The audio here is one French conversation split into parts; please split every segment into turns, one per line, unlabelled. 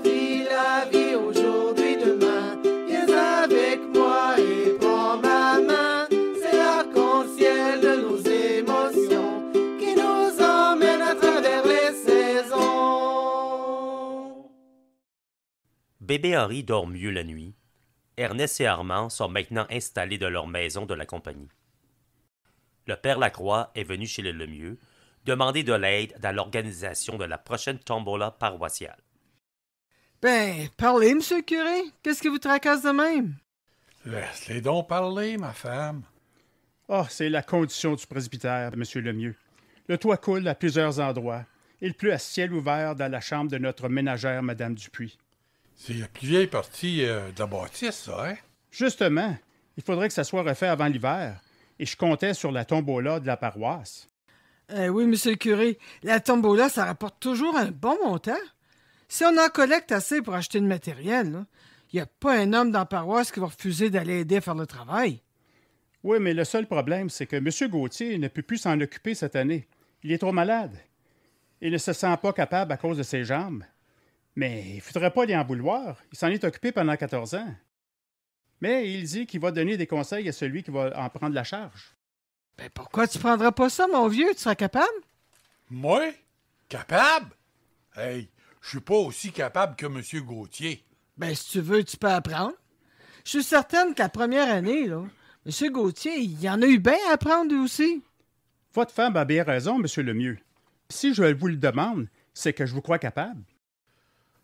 la vie aujourd'hui, demain. Viens avec moi et prends ma main. C'est l'arc-en-ciel de nos émotions qui nous emmène à travers les saisons.
Bébé Henri dort mieux la nuit. Ernest et Armand sont maintenant installés dans leur maison de la compagnie. Le père Lacroix est venu chez les Lemieux demander de l'aide dans l'organisation de la prochaine tombola paroissiale.
Ben, parlez, monsieur le curé. Qu'est-ce qui vous tracasse de même?
Laisse-les donc parler, ma femme.
Ah, c'est la condition du presbytère, monsieur Lemieux. Le toit coule à plusieurs endroits. Il pleut à ciel ouvert dans la chambre de notre ménagère, Madame Dupuis.
C'est la plus vieille partie de la bâtisse, ça, hein?
Justement, il faudrait que ça soit refait avant l'hiver, et je comptais sur la tombola de la paroisse.
Oui, monsieur le curé. La tombola, ça rapporte toujours un bon montant. Si on en collecte assez pour acheter le matériel, il n'y a pas un homme dans la paroisse qui va refuser d'aller aider à faire le travail.
Oui, mais le seul problème, c'est que M. Gauthier ne peut plus s'en occuper cette année. Il est trop malade. Il ne se sent pas capable à cause de ses jambes. Mais il ne faudrait pas lui en vouloir. Il s'en est occupé pendant 14 ans. Mais il dit qu'il va donner des conseils à celui qui va en prendre la charge.
Ben pourquoi tu prendras pas ça, mon vieux? Tu seras capable?
Moi? Capable? Hey, je suis pas aussi capable que M. Gauthier.
Ben, si tu veux, tu peux apprendre. Je suis certaine que la première année, là, M. Gauthier, il en a eu bien à apprendre lui aussi.
Votre femme a bien raison, M. Lemieux. Si je vous le demande, c'est que je vous crois capable.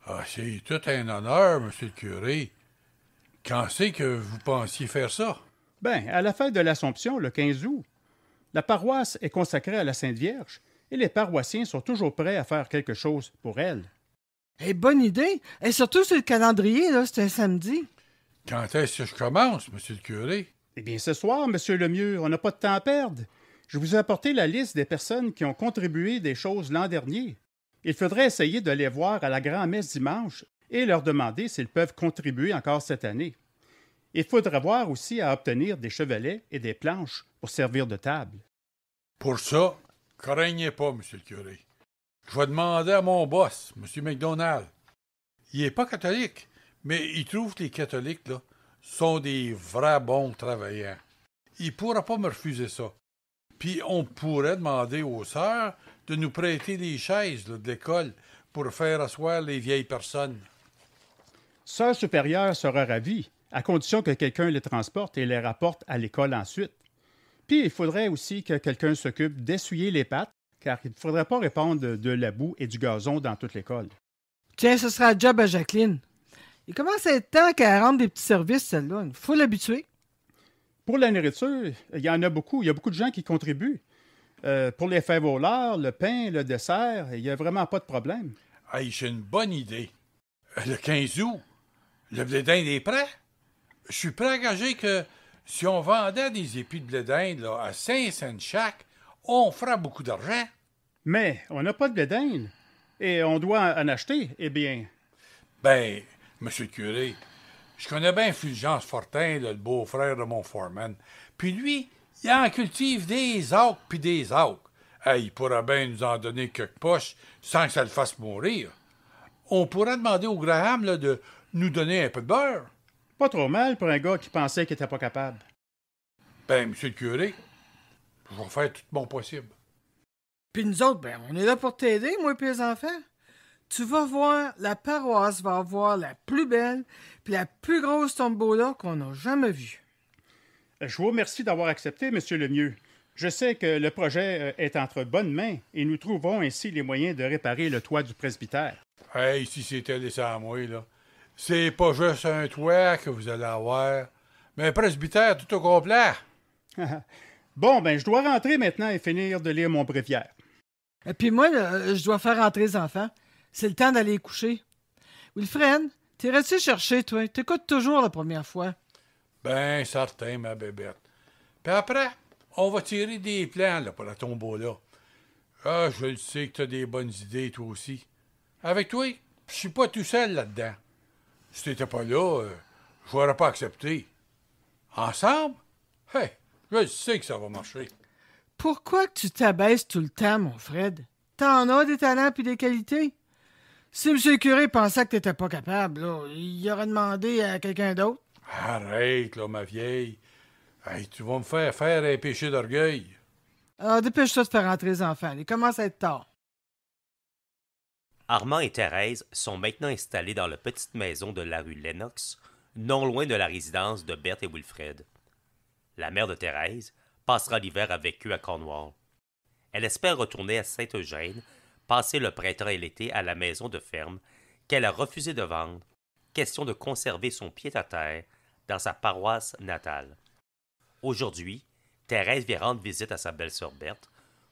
Ah, c'est tout un honneur, M. le curé. Quand c'est que vous pensiez faire ça?
Bien, à la fête de l'Assomption, le 15 août, la paroisse est consacrée à la Sainte Vierge et les paroissiens sont toujours prêts à faire quelque chose pour elle.
Bonne idée. Et surtout sur le calendrier, là, c'est un samedi.
Quand est-ce que je commence, M. le curé?
Eh bien, ce soir, M. Lemieux, on n'a pas de temps à perdre. Je vous ai apporté la liste des personnes qui ont contribué des choses l'an dernier. Il faudrait essayer de les voir à la grand-messe dimanche et leur demander s'ils peuvent contribuer encore cette année. Il faudra voir aussi à obtenir des chevalets et des planches pour servir de table.
Pour ça, craignez pas, M. le curé. Je vais demander à mon boss, M. McDonald. Il n'est pas catholique, mais il trouve que les catholiques là, sont des vrais bons travailleurs. Il ne pourra pas me refuser ça. Puis on pourrait demander aux sœurs de nous prêter des chaises là, de l'école pour faire asseoir les vieilles personnes.
Sœur supérieure sera ravie, à condition que quelqu'un les transporte et les rapporte à l'école ensuite. Puis il faudrait aussi que quelqu'un s'occupe d'essuyer les pattes, car il ne faudrait pas répandre de la boue et du gazon dans toute l'école.
Tiens, ce sera le job à Jacqueline. Il commence à être temps qu'elle rende des petits services, celle-là. Il faut l'habituer.
Pour la nourriture, il y en a beaucoup. Il y a beaucoup de gens qui contribuent. Pour les fèves au lard, le pain, le dessert, il n'y a vraiment pas de problème.
Hey, j'ai une bonne idée. Le 15 août, le blé d'Inde est prêt. Je suis prêt à gager que si on vendait des épis de blé d'Inde là, à 5 cents chaque, on fera beaucoup d'argent.
Mais on n'a pas de blé d'Inde et on doit en acheter. Eh bien,
Ben, monsieur le curé, je connais bien Fulgence Fortin, là, le beau-frère de mon foreman. Puis lui, il en cultive des acres puis des acres. Hey, il pourrait bien nous en donner quelques poches sans que ça le fasse mourir. On pourrait demander au Graham là, de nous donner un peu de beurre.
pas trop mal pour un gars qui pensait qu'il n'était pas capable.
Ben, monsieur le curé, je vais faire tout mon possible.
Puis nous autres, ben, on est là pour t'aider, moi et les enfants. Tu vas voir, la paroisse va avoir la plus belle puis la plus grosse tombola qu'on n'a jamais vue.
Je vous remercie d'avoir accepté, M. Lemieux. Je sais que le projet est entre bonnes mains et nous trouverons ainsi les moyens de réparer le toit du presbytère.
Hey, si c'était laissé à moi, là. C'est pas juste un toit que vous allez avoir, mais un presbytère tout au complet.
Bon, ben, je dois rentrer maintenant et finir de lire mon bréviaire.
Et puis moi, là, je dois faire rentrer les enfants. C'est le temps d'aller coucher. Wilfred, t'irais-tu chercher, toi? T'écoutes toujours la première fois.
Ben, certain, ma bébête. Puis après, on va tirer des plans là, pour la tombola. Ah, je le sais que t'as des bonnes idées, toi aussi. Avec toi, je suis pas tout seul là-dedans. Si t'étais pas là, je n'aurais pas accepté. Ensemble? Hey, je sais que ça va marcher.
Pourquoi que tu t'abaisses tout le temps, mon Fred? T'en as des talents puis des qualités. Si M. le curé pensait que t'étais pas capable, là, il aurait demandé à quelqu'un d'autre.
Arrête, là, ma vieille. Hey, tu vas me faire un péché d'orgueil.
Alors, dépêche-toi de faire rentrer les enfants. Il commence à être tard.
Armand et Thérèse sont maintenant installés dans la petite maison de la rue Lennox, non loin de la résidence de Berthe et Wilfred. La mère de Thérèse passera l'hiver avec eux à Cornwall. Elle espère retourner à Saint-Eugène, passer le printemps et l'été à la maison de ferme qu'elle a refusé de vendre, question de conserver son pied-à-terre dans sa paroisse natale. Aujourd'hui, Thérèse vient rendre visite à sa belle-sœur Berthe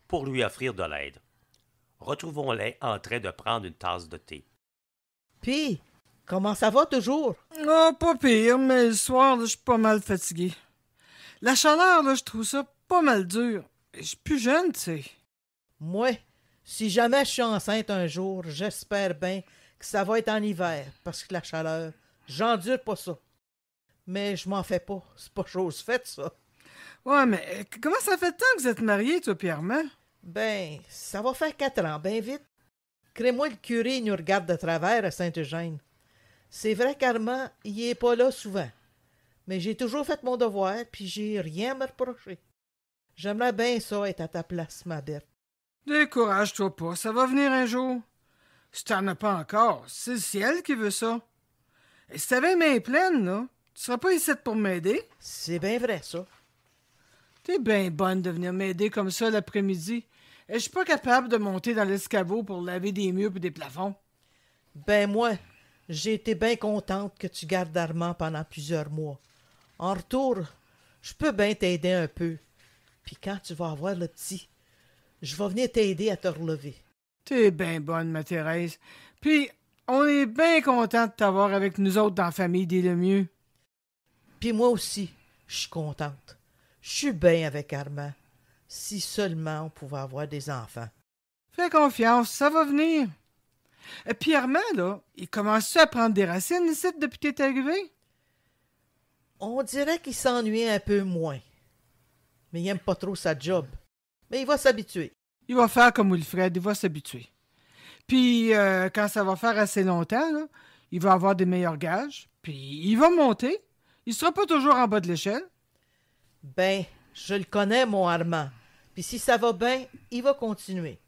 pour lui offrir de l'aide. Retrouvons-les en train de prendre une tasse de thé.
Puis, comment ça va toujours?
Oh, pas pire, mais le soir, là, je suis pas mal fatigué. La chaleur, là, je trouve ça pas mal dur. Je suis plus jeune, tu sais.
Moi, si jamais je suis enceinte un jour, j'espère bien que ça va être en hiver, parce que la chaleur, j'endure pas ça. Mais je m'en fais pas, c'est pas chose faite, ça.
Ouais, mais comment ça fait de temps que vous êtes mariés, toi, Pierre-Armand?
Ben, ça va faire 4 ans, bien vite. Crée-moi, le curé il nous regarde de travers à Saint-Eugène. C'est vrai qu'Armand, il est pas là souvent. Mais j'ai toujours fait mon devoir, puis j'ai rien à me reprocher. J'aimerais bien ça être à ta place, ma bête.
Décourage-toi pas, ça va venir un jour. Si t'en as pas encore, c'est le ciel qui veut ça. Et si t'avais les mains pleines, là, tu serais pas ici pour m'aider?
C'est bien vrai, ça.
T'es bien bonne de venir m'aider comme ça l'après-midi. Et je suis pas capable de monter dans l'escabeau pour laver des murs et des plafonds.
Ben moi, j'ai été bien contente que tu gardes Armand pendant plusieurs mois. En retour, je peux bien t'aider un peu. Puis quand tu vas avoir le petit, je vais venir t'aider à te relever.
T'es bien bonne, ma Thérèse. Puis, on est bien content de t'avoir avec nous autres dans la famille des Lemieux.
Puis moi aussi, je suis contente. Je suis bien avec Armand. Si seulement on pouvait avoir des enfants.
Fais confiance, ça va venir. Et puis Armand, là, il commence à prendre des racines ici depuis que t'es arrivé?
On dirait qu'il s'ennuie un peu moins. Mais il aime pas trop sa job. Mais il va s'habituer.
Il va faire comme Wilfred, il va s'habituer. Puis, quand ça va faire assez longtemps, là, il va avoir des meilleurs gages, puis il va monter. Il sera pas toujours en bas de l'échelle.
Ben, je le connais, mon Armand. Puis si ça va bien, il va continuer.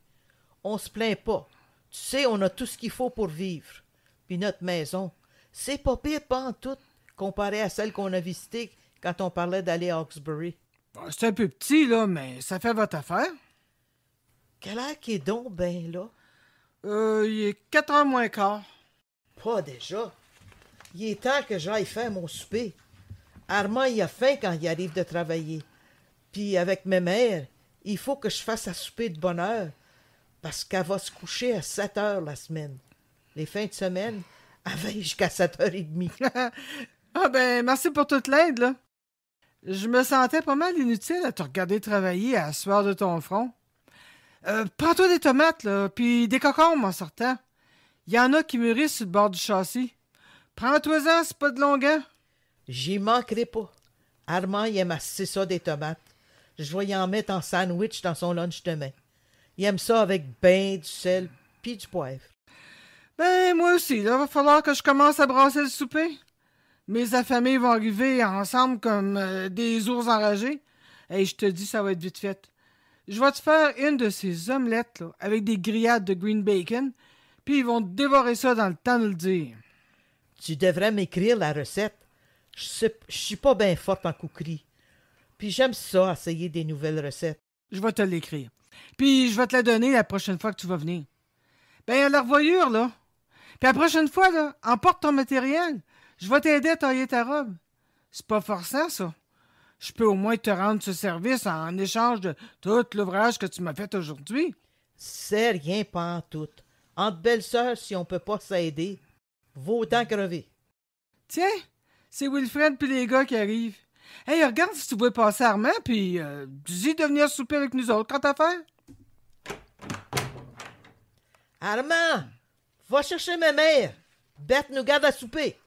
On se plaint pas. Tu sais, on a tout ce qu'il faut pour vivre. Puis notre maison, c'est pas pire pantoute comparé à celle qu'on a visitée quand on parlait d'aller à Hawkesbury.
Bon, c'est un peu petit, là, mais ça fait votre affaire.
Quelle heure qu'il est donc, ben là?
Il est 4h moins quart.
Pas déjà. Il est temps que j'aille faire mon souper. Armand, il a faim quand il arrive de travailler. Puis avec ma mère, il faut que je fasse à souper de bonne heure, parce qu'elle va se coucher à 7 heures la semaine. Les fins de semaine, elle veille jusqu'à 7h30.
Ah ben, merci pour toute l'aide, là. Je me sentais pas mal inutile à te regarder travailler à la sueur de ton front. Prends-toi des tomates, là, puis des cocombes en sortant. Il y en a qui mûrissent sur le bord du châssis. Prends-toi-en, c'est pas de longueur.
J'y manquerai pas. Armand, il aime assez ça des tomates. Je vais y en mettre en sandwich dans son lunch demain. Il aime ça avec ben du sel puis du poivre.
Ben, moi aussi, là, va falloir que je commence à brasser le souper. Mes affamés vont arriver ensemble comme des ours enragés. Et je te dis, ça va être vite fait. Je vais te faire une de ces omelettes, là, avec des grillades de green bacon, puis ils vont dévorer ça dans le temps de le dire.
Tu devrais m'écrire la recette. Je suis pas bien forte en cookerie. Puis j'aime ça, essayer des nouvelles recettes.
Je vais te l'écrire. Puis je vais te la donner la prochaine fois que tu vas venir. Ben, à la revoyure, là. Puis la prochaine fois, là, emporte ton matériel. Je vais t'aider à tailler ta robe. C'est pas forçant, ça. Je peux au moins te rendre ce service en échange de tout l'ouvrage que tu m'as fait aujourd'hui.
C'est rien pantoute. Entre belles-sœurs, si on peut pas s'aider, vaut autant crever.
Tiens, c'est Wilfred puis les gars qui arrivent. Hey, regarde si tu veux passer Armand, puis dis-y de venir souper avec nous autres. Quand t'as faire?
Armand, va chercher ma mère. Berthe nous garde à souper.